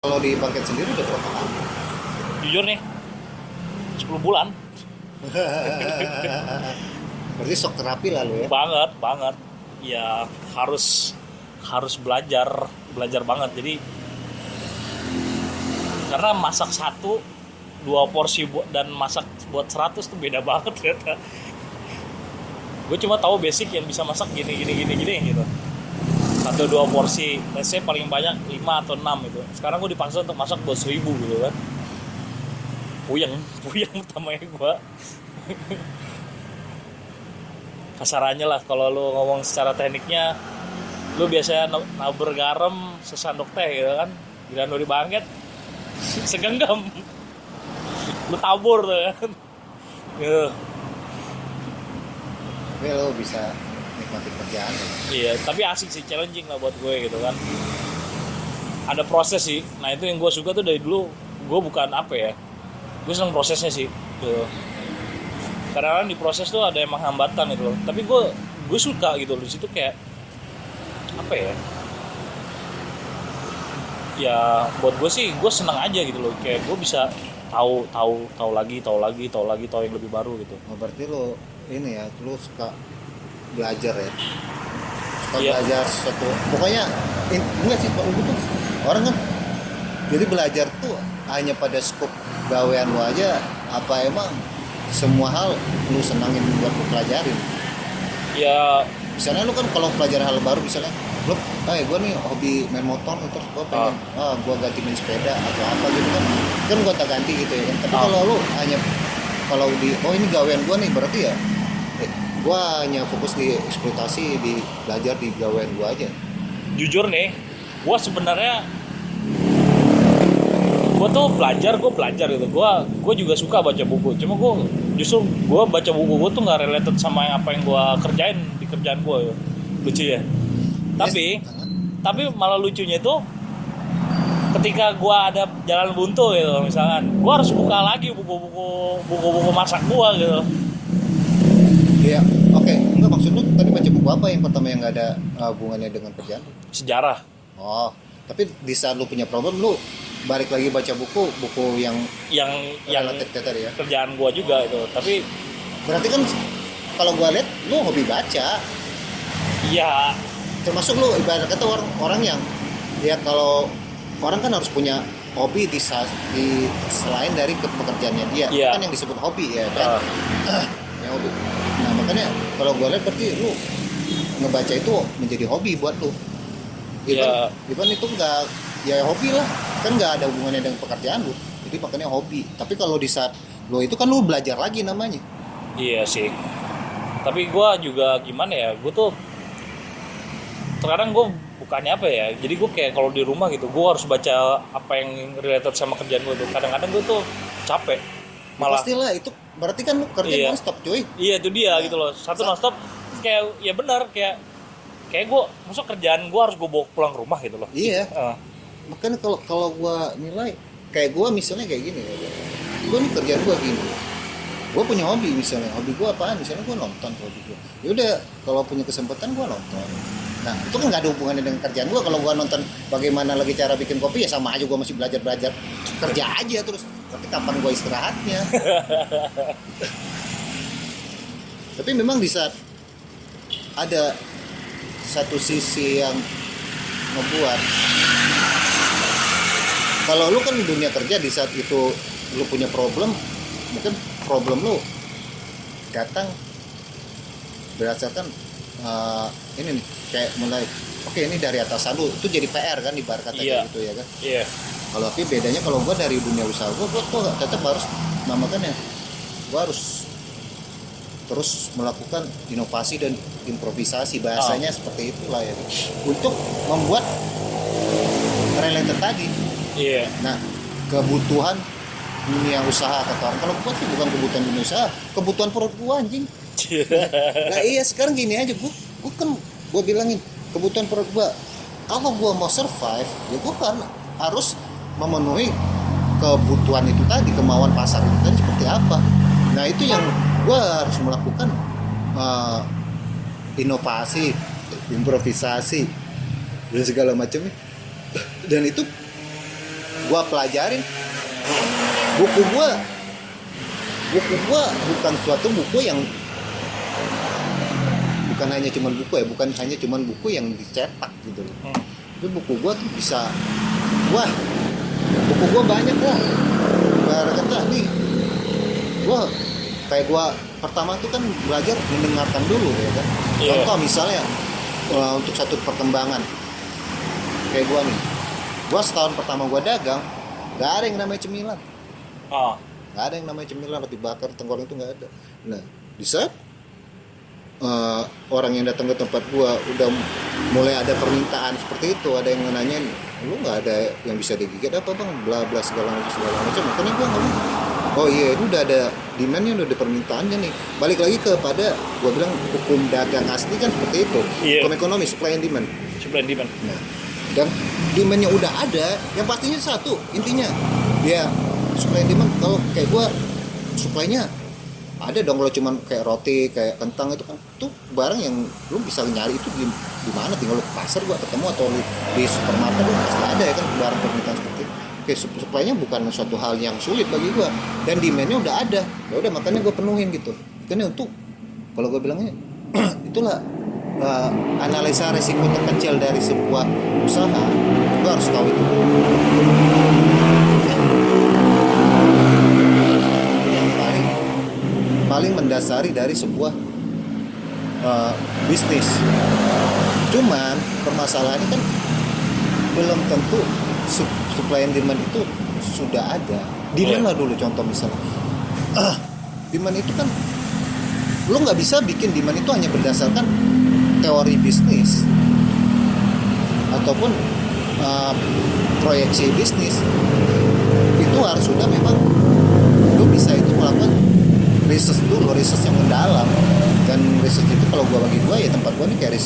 Kalau di Bangkit sendiri udah berapa lama? Jujur nih, 10 bulan. Berarti sok terapi lah lo ya? Banget, banget. Ya harus harus belajar banget. Jadi karena masak satu, dua porsi dan masak buat 100 tuh beda banget ternyata. Gue cuma tahu basic yang bisa masak gini gitu. Satu dua porsi, let's say paling banyak 5 atau 6 gitu. Sekarang gue dipaksa untuk masak buat 1000 gitu kan. Puyeng utamanya gue. Kasarannya lah kalau lu ngomong secara tekniknya, lu biasanya nabur garam sesendok teh gitu kan. Gila lu dibangket segenggam. Lu tabur tuh kan. Gitu. Tapi lo bisa nikmati kerjaan ya? Iya, tapi asik sih, challenging lah buat gue gitu kan. Ada proses sih. Nah itu yang gue suka tuh dari dulu. Gue bukan apa ya, gue seneng prosesnya sih gitu. Kadang-kadang di proses tuh ada emang hambatan gitu loh. Tapi gue suka gitu loh. Di situ kayak apa ya? Ya buat gue sih, gue seneng aja gitu loh. Kayak gue bisa tahu yang lebih baru gitu. Oh, berarti lo ini ya, lo suka belajar ya? Suka Iya. belajar sesuatu. Pokoknya enggak sih, Pak Ugu tuh orang kan jadi belajar tuh hanya pada skop gawean lo aja, apa emang semua hal lu senangin buat lu pelajarin? Ya Misalnya lu kan kalau pelajaran hal baru, misalnya lu gue nih hobi main motor, terus gue pengen gue ganti main sepeda atau apa gitu kan gue tak ganti gitu ya kan. Tapi kalau lu hanya kalau di ini gawean gue nih, berarti ya gue hanya fokus di eksploitasi, di belajar di gawean gue aja. jujur nih, gue sebenarnya gue belajar gitu. Gue juga suka baca buku. Cuma gue baca buku gue tuh nggak related sama apa yang gue kerjain di kerjaan gue. Lucu ya. Tapi malah lucunya itu ketika gue ada jalan buntu gitu, misalkan gue harus buka lagi buku-buku masak gue gitu. Iya, oke. Enggak, maksud lu tadi baca buku apa yang pertama yang nggak ada hubungannya dengan kerjaan? Sejarah. Oh, tapi di saat lu punya problem, lu balik lagi baca buku yang yang related ke tadi ya. kerjaan gue juga itu. Tapi Berarti kan kalau gua lihat lu hobi baca, ya termasuk lu ibarat kata orang yang ya, kalau orang kan harus punya hobi di selain dari pekerjaannya dia. Iya. Kan yang disebut hobi ya kan. Ya hobi. Nah, makanya kalau gua lihat berarti lu ngebaca itu menjadi hobi buat lu. Ya. Even itu enggak, ya hobi lah, kan nggak ada hubungannya dengan pekerjaan lu, jadi makanya hobi. Tapi kalau di saat lo itu kan lu belajar lagi namanya. Iya sih. Tapi gue juga gimana ya, gue tuh terkadang gue bukannya apa ya, jadi gue kayak kalau di rumah gitu gue harus baca apa yang related sama kerjaan gue tuh. Kadang-kadang gue tuh capek malah. Pastilah, itu berarti kan lu kerja Iya. non-stop cuy. Iya itu dia gitu loh, satu nonstop. Kayak ya benar, kayak gue masuk kerjaan gue harus gue bawa pulang rumah gitu loh. Iya. Makanya kalau gua nilai, kayak gua misalnya kayak gini ya, gua nih kerjaan gua gini, gua punya hobi. Misalnya hobi gua apaan, misalnya gua nonton. Hobi gua yaudah, kalau punya kesempatan gua nonton. Nah itu kan nggak ada hubungannya dengan kerjaan gua. Kalau gua nonton bagaimana lagi cara bikin kopi, ya sama aja gua masih belajar kerja aja terus. Tapi kapan gua istirahatnya? Tapi memang di saat ada satu sisi yang ngebuat, kalau lu kan di dunia kerja, di saat itu lu punya problem, mungkin problem lu datang berdasarkan ini nih, kayak mulai oke, ini dari atasan lu, itu jadi PR kan ibarat kata Iya. gitu ya kan. Iya. Kalau tapi bedanya kalau gua dari dunia usaha, gua tetap harus namakan ya, gua harus terus melakukan inovasi dan improvisasi, bahasanya seperti itulah ya, untuk membuat related tadi. Iya. Nah, kebutuhan dunia usaha kata orang, kalau gua tuh bukan kebutuhan dunia usaha, kebutuhan perut gua anjing. Nah iya, sekarang gini aja, gua bilangin kebutuhan perut gua. Kalau gua mau survive, ya gua kan harus memenuhi kebutuhan itu tadi, kemauan pasar itu tadi seperti apa. Nah itu yang gua harus melakukan inovasi, improvisasi dan segala macamnya. Dan itu gua pelajarin. buku gua bukan suatu buku yang bukan hanya cuman buku yang dicetak gitu loh. Tapi buku gua tuh bisa, buku gua banyak lah. Ibarat kata nih, gua pertama tuh kan belajar mendengarkan dulu ya kan. Contoh misalnya untuk satu perkembangan kayak gua setahun pertama gua dagang, gak ada yang namanya cemilan. Gak ada yang namanya cemilan, roti bakar, tenggoreng itu gak ada. Nah, di saat orang yang datang ke tempat gua udah mulai ada permintaan seperti itu, ada yang nanyain, lu nggak ada yang bisa digigit apa bang, bla bla segala macam. Makanya gua ngomong, oh iya, itu udah ada demandnya, udah ada permintaannya nih. Balik lagi kepada gua bilang hukum dagang asli kan seperti itu. Hukum ekonomi, supply and demand. Nah, dan demandnya udah ada, yang pastinya satu intinya ya supply and demand. Kalau kayak gua supply-nya ada dong, kalau cuman kayak roti, kayak kentang itu kan tuh barang yang lu bisa nyari itu di mana, tinggal lu ke pasar gua ketemu, atau di supermarket lu pasti ada ya kan barang permintaan seperti itu. Oke, supply-nya bukan suatu hal yang sulit bagi gua, dan demand-nya udah ada. Ya udah, makanya gua penuhin gitu. Karena untuk kalau gua bilangnya itulah analisa risiko terkecil dari sebuah usaha. Gua harus tahu itu. Paling mendasari dari sebuah bisnis. Cuman permasalahannya kan belum tentu supply and demand itu sudah ada. Demand lah dulu contoh misalnya. Demand itu kan lo nggak bisa bikin demand itu hanya berdasarkan teori bisnis ataupun proyeksi bisnis. Itu harus sudah memang lo bisa itu melakukan research dulu, research yang mendalam. Dan research itu kalau bagi gua ya tempat gua nih kayak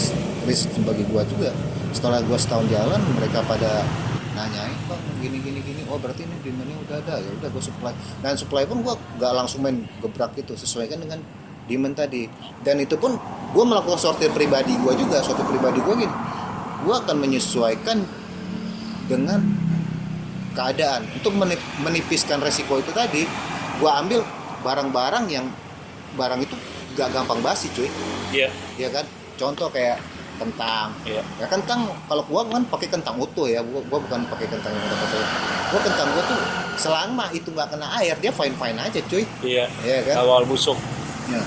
research bagi gua juga. Setelah gua setahun jalan, mereka pada nanyain, bang gini, oh berarti ini demandnya udah ada, ya udah gua supply. Dan supply pun gua gak langsung main gebrak gitu, sesuaikan dengan demand tadi. Dan itu pun gua melakukan sortir pribadi gua juga. Sortir pribadi gua gini, gua akan menyesuaikan dengan keadaan. Untuk menipiskan resiko itu tadi, gua ambil barang-barang yang barang itu gak gampang basi cuy. Iya kan, contoh kayak kentang. Ya kentang, kalau gua kan pakai kentang utuh ya, gua bukan pakai kentang yang udah pakai. Gua kentang gua tuh selama itu nggak kena air dia fine aja cuy. Iya kan, awal busuk. Nah,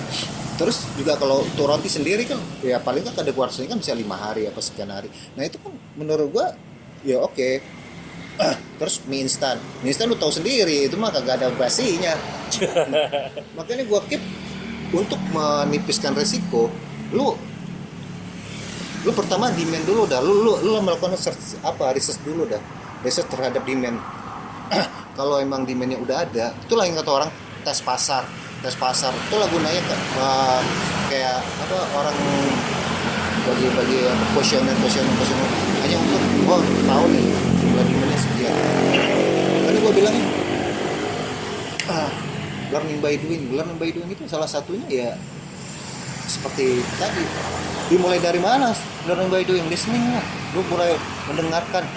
terus juga kalau untuk roti sendiri kan ya paling kan kadaluarsanya kan bisa 5 hari apa sekian hari. Nah itu kan menurut gua ya oke. Terus mie instan lu tahu sendiri itu mah kagak ada basinya. Makanya gua keep untuk menipiskan resiko. Lu pertama demand dulu dah. Lu melakukan research dulu dah. Research terhadap demand. Kalau emang demandnya udah ada, itulah yang kata orang tes pasar. Itulah gunanya kayak apa, orang bagi kuesioner hanya untuk tahu nih jumlah demandnya sekian. Tadi gua bilangin learning by doing itu salah satunya ya seperti tadi. Dimulai dari mana learning by doing? Listening lah. Lu mulai mendengarkan